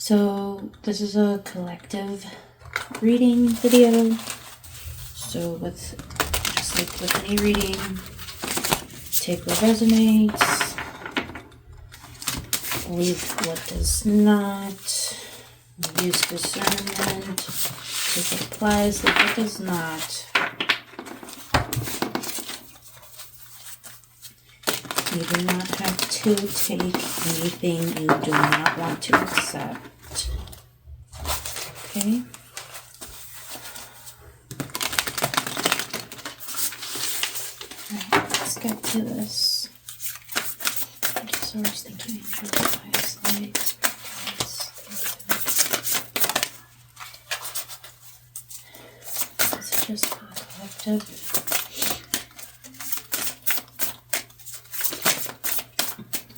So this is a collective reading video. So just like with any reading, take what resonates, leave what does not, use discernment, take what applies, leave what does not. You do not have to take anything you do not want to accept. Okay? Alright, let's get to this. Source, thank you, angels, highest lights, messages for the collective.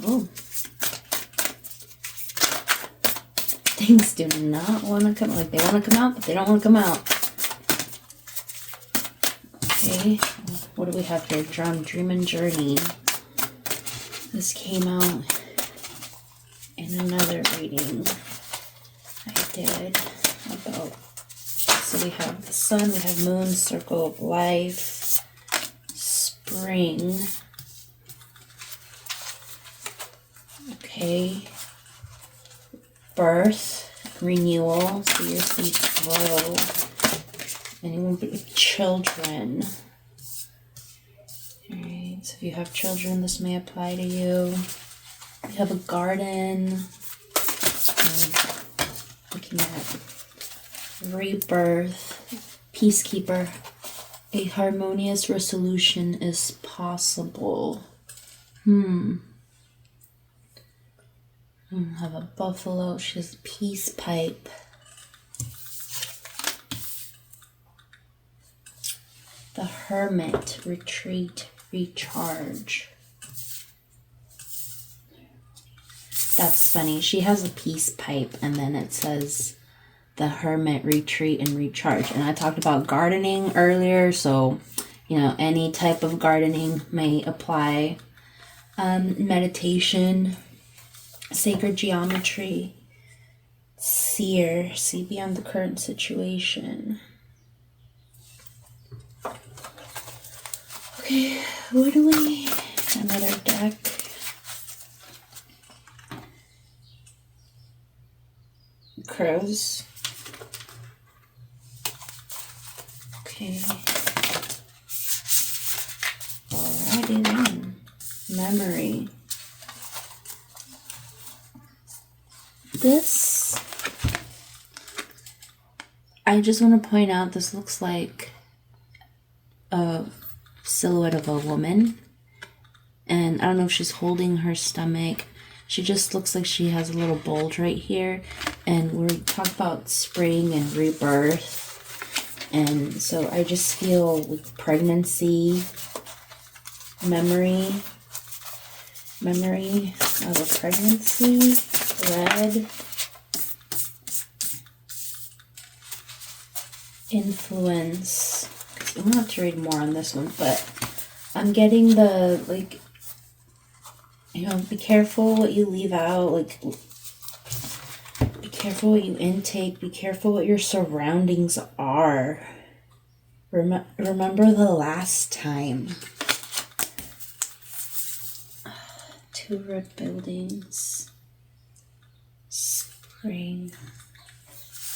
Oh. Things do not want to come, like they want to come out, but they don't want to come out. Okay, what do we have here? Dream and Journey. This came out in another reading I did about, so we have the sun, we have moon, circle of life, spring. Okay, birth, renewal, so your seeds grow. Anyone with children. Alright, so if you have children, this may apply to you. You have a garden. Looking at rebirth, peacekeeper. A harmonious resolution is possible. Have a buffalo. She has a peace pipe. The hermit. Retreat. Recharge. That's funny. She has a peace pipe and then it says the hermit, retreat, and recharge. And I talked about gardening earlier, so you know, any type of gardening may apply. Meditation. Sacred geometry, seer, see beyond the current situation. Okay, what do we, another deck. Crows. Okay. Alrighty then. Memory. This, I just want to point out, this looks like a silhouette of a woman. And I don't know if she's holding her stomach. She just looks like she has a little bulge right here. And we're talking about spring and rebirth. And so I just feel with pregnancy, memory of a pregnancy. Red, influence. I'm gonna have to read more on this one, but I'm getting the, like, you know, be careful what you leave out, like, be careful what you intake, be careful what your surroundings are. Remember the last time. 2 red buildings. Spring.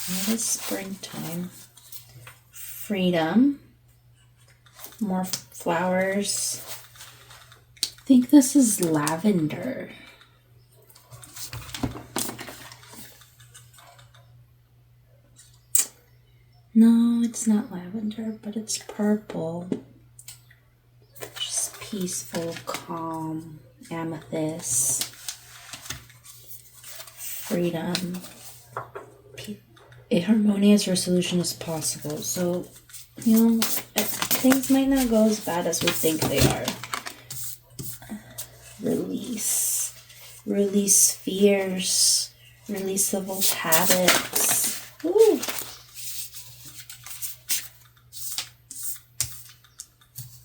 What is springtime? Freedom. More flowers. I think this is lavender. No, it's not lavender, but it's purple. Just peaceful, calm, amethyst. Freedom. A harmonious resolution is possible. So, you know, things might not go as bad as we think they are. Release. Release fears. Release of old habits. Ooh.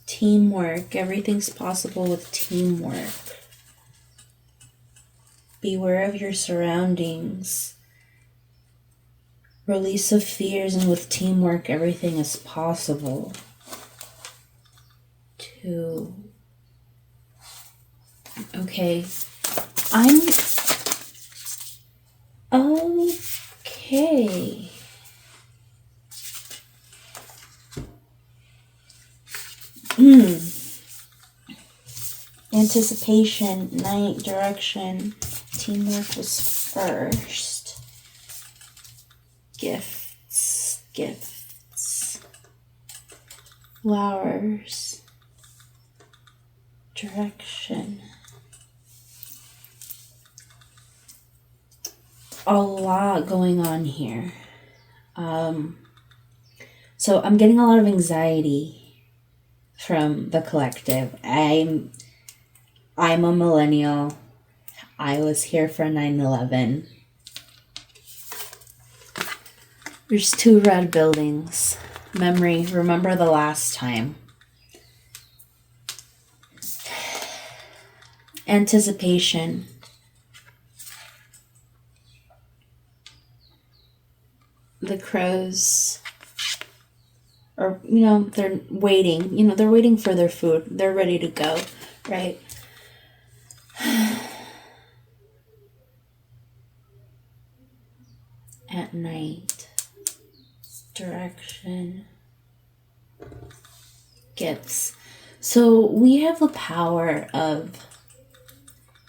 Teamwork. Everything's possible with teamwork. Beware of your surroundings. Release of fears, and with teamwork, everything is possible. 2. Okay. Okay. Anticipation, night, direction. Teamwork was first. Gifts. Flowers. Direction. A lot going on here. So I'm getting a lot of anxiety from the collective. I'm a millennial. I was here for 9/11. There's 2 red buildings. Memory, remember the last time. Anticipation. The crows are, they're waiting. They're waiting for their food. They're ready to go, right? At night. Direction. Gifts. So we have the power of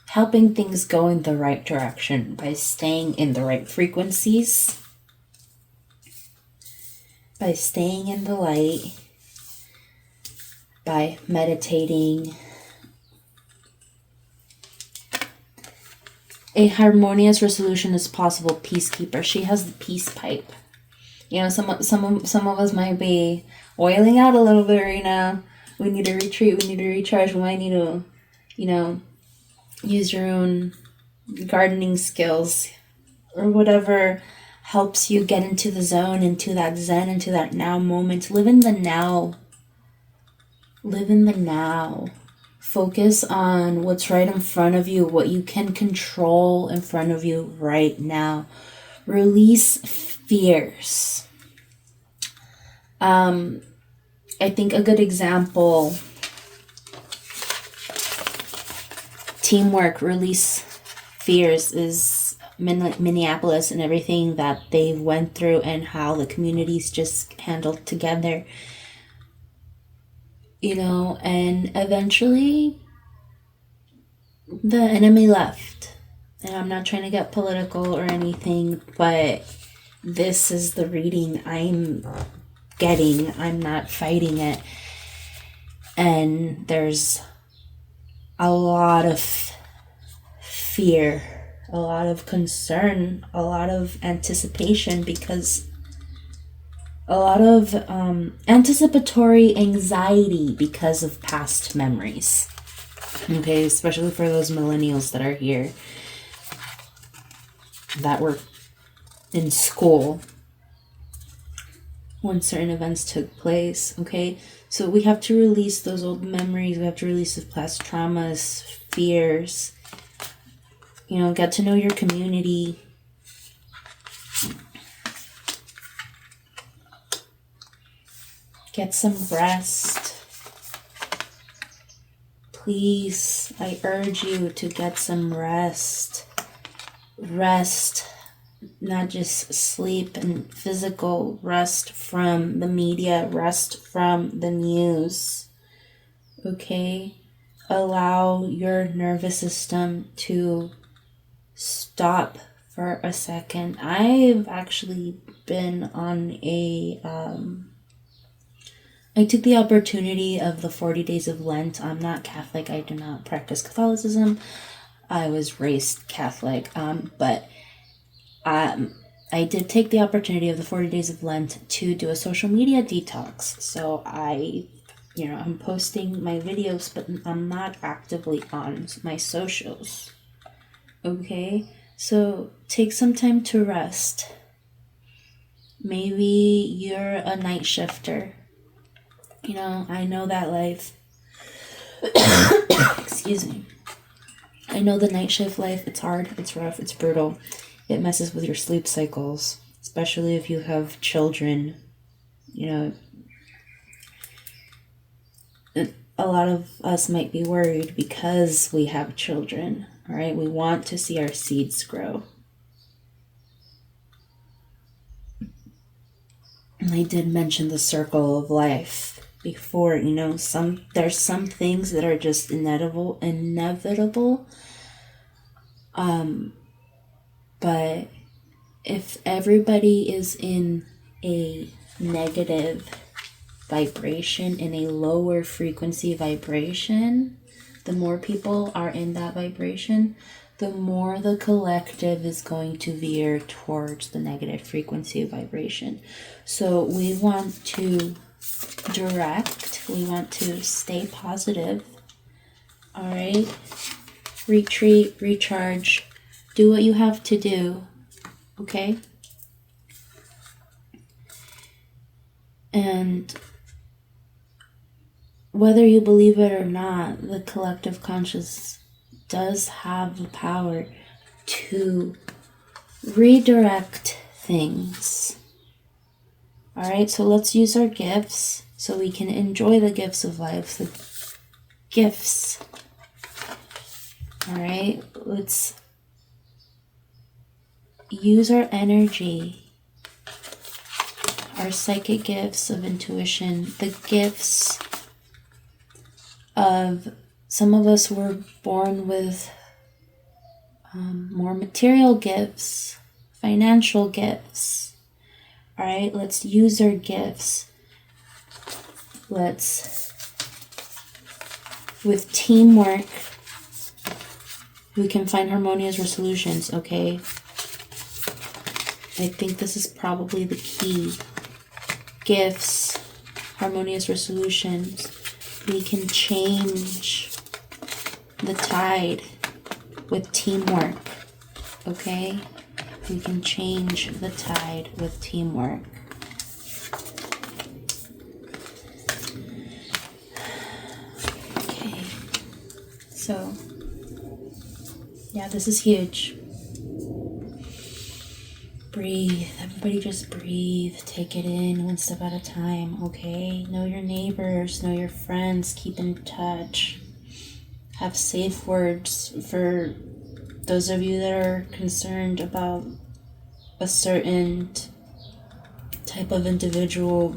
helping things go in the right direction by staying in the right frequencies, by staying in the light, by meditating. A harmonious resolution is possible. Peacekeeper. She has the peace pipe. Some of us might be oiling out a little bit right now. We need to retreat. We need to recharge. We might need to, use your own gardening skills or whatever helps you get into the zone, into that zen, into that now moment. Live in the now. Live in the now. Focus on what's right in front of you, what you can control in front of you right now. Release fears. I think a good example, teamwork, release fears, is Minneapolis and everything that they went through and how the communities just handled together. And eventually the enemy left. And I'm not trying to get political or anything, but this is the reading I'm getting. I'm not fighting it. And there's a lot of fear, a lot of concern, a lot of anticipation, because a lot of anticipatory anxiety because of past memories. Okay, especially for those millennials that are here that were in school when certain events took place. Okay, so we have to release those old memories. We have to release the past traumas, fears. Get to know your community. Get some rest. Please, I urge you to get some rest. Rest, not just sleep and physical rest from the media, rest from the news. Okay? Allow your nervous system to stop for a second. I've actually been on I took the opportunity of the 40 days of Lent. I'm not Catholic. I do not practice Catholicism. I was raised Catholic. But I did take the opportunity of the 40 days of Lent to do a social media detox. So I'm posting my videos, but I'm not actively on my socials. Okay? So take some time to rest. Maybe you're a night shifter. I know that life. Excuse me. I know the night shift life. It's hard. It's rough. It's brutal. It messes with your sleep cycles. especially if you have children. You know, a lot of us might be worried because we have children, all right? We want to see our seeds grow. And I did mention the circle of life before, you know, there's some things that are just inevitable. But if everybody is in a negative vibration, in a lower frequency vibration, the more people are in that vibration, the more the collective is going to veer towards the negative frequency vibration. So we want to we want to stay positive. All right? Retreat, recharge, do what you have to do. Okay? And whether you believe it or not, the collective conscious does have the power to redirect things. All right, so let's use our gifts so we can enjoy the gifts of life, the gifts. All right, let's use our energy, our psychic gifts of intuition, the gifts of, some of us were born with more material gifts, financial gifts. All right, let's use our gifts. With teamwork, we can find harmonious resolutions, okay? I think this is probably the key. Gifts, harmonious resolutions. We can change the tide with teamwork, okay? We can change the tide with teamwork. Okay, so, yeah, this is huge. Breathe. Everybody just breathe. Take it in one step at a time, okay? Know your neighbors, know your friends, keep in touch. Have safe words for those of you that are concerned about a certain type of individual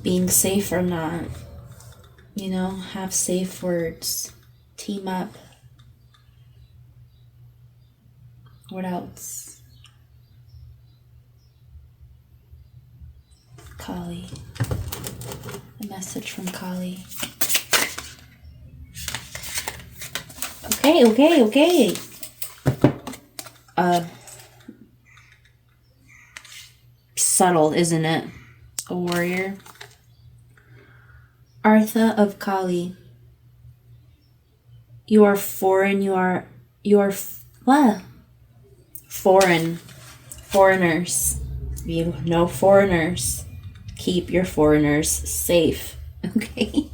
being safe or not. You know, have safe words. Team up. What else? Kali. A message from Kali. Okay. Subtle, isn't it? A warrior. Artha of Kali. You are foreign, what? Foreigners. You know foreigners. Keep your foreigners safe. Okay?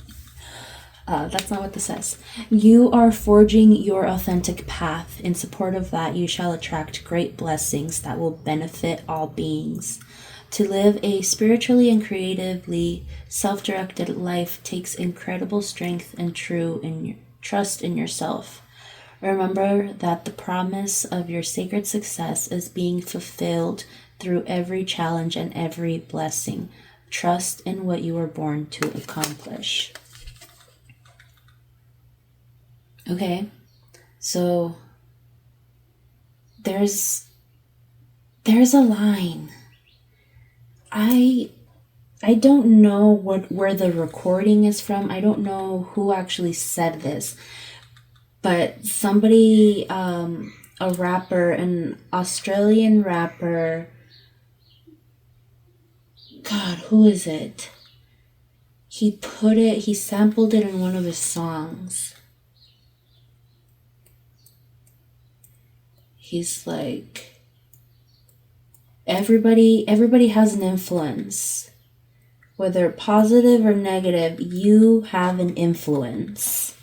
That's not what this says. You are forging your authentic path. In support of that, you shall attract great blessings that will benefit all beings. To live a spiritually and creatively self-directed life takes incredible strength and trust in yourself. Remember that the promise of your sacred success is being fulfilled through every challenge and every blessing. Trust in what you were born to accomplish. Okay, so there's a line. I don't know where the recording is from. I don't know who actually said this, but somebody, a rapper, an Australian rapper. God, who is it? He sampled it in one of his songs. He's like, everybody has an influence. Whether positive or negative, you have an influence.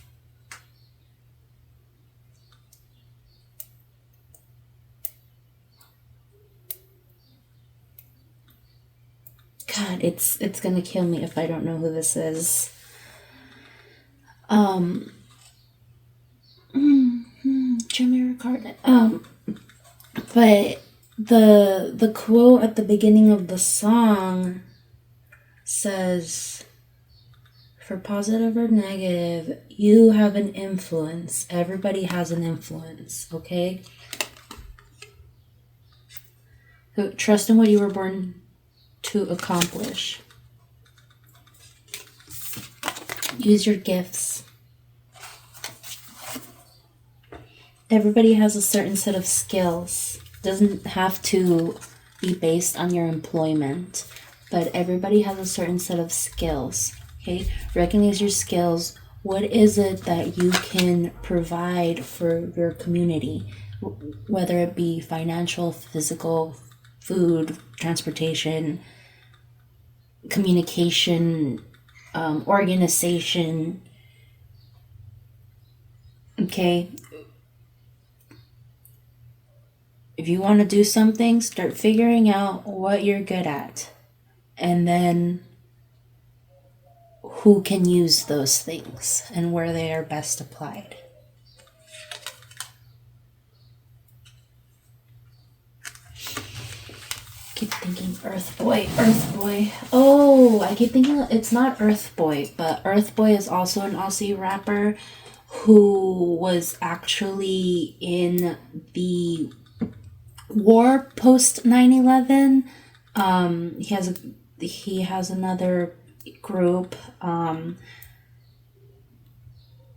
God, it's gonna kill me if I don't know who this is. Jimmy Ricardo. But the quote at the beginning of the song says, for positive or negative, you have an influence. Everybody has an influence, okay? So trust in what you were born to accomplish. Use your gifts. Everybody has a certain set of skills. Doesn't have to be based on your employment, but everybody has a certain set of skills. Okay, recognize your skills. What is it that you can provide for your community, whether it be financial, physical, food, transportation, communication, organization. Okay, if you want to do something, start figuring out what you're good at, and then who can use those things and where they are best applied. I keep thinking Earth Boy. Oh, I keep thinking it's not Earth Boy, but Earth Boy is also an Aussie rapper who was actually in the war post 9/11. He has another group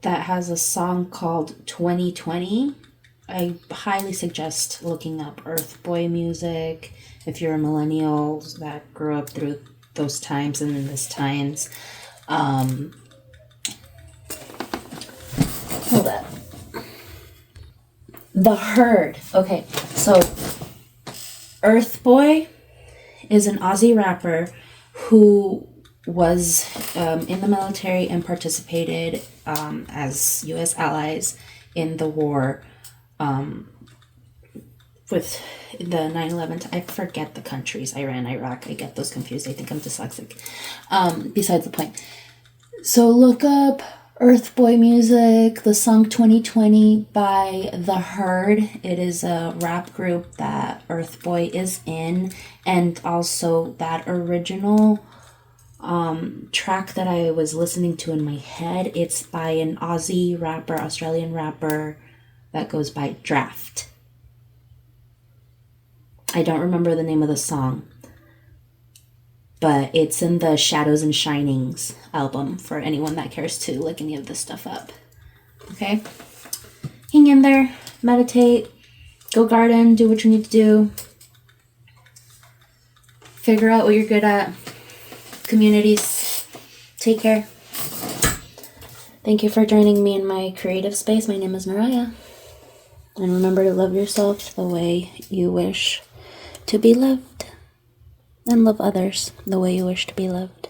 that has a song called 2020. I highly suggest looking up Earth Boy music if you're a millennial that grew up through those times and in this times. Hold up. The Herd. Okay, so Earth Boy is an Aussie rapper who was in the military and participated as U.S. allies in the war with the 9/11. I forget the countries. Iran, Iraq. I get those confused. I think I'm dyslexic. Besides the point. So look up Earth Boy music, the song 2020 by The Herd. It is a rap group that Earth Boy is in, and also that original track that I was listening to in my head, it's by an Aussie rapper, Australian rapper that goes by Drapht. I don't remember the name of the song, but it's in the Shadows and Shinings album for anyone that cares to look any of this stuff up. Okay? Hang in there, meditate, go garden, do what you need to do, figure out what you're good at. Communities, take care. Thank you for joining me in my creative space. My name is Mariah. And remember to love yourself the way you wish to be loved. And love others the way you wish to be loved.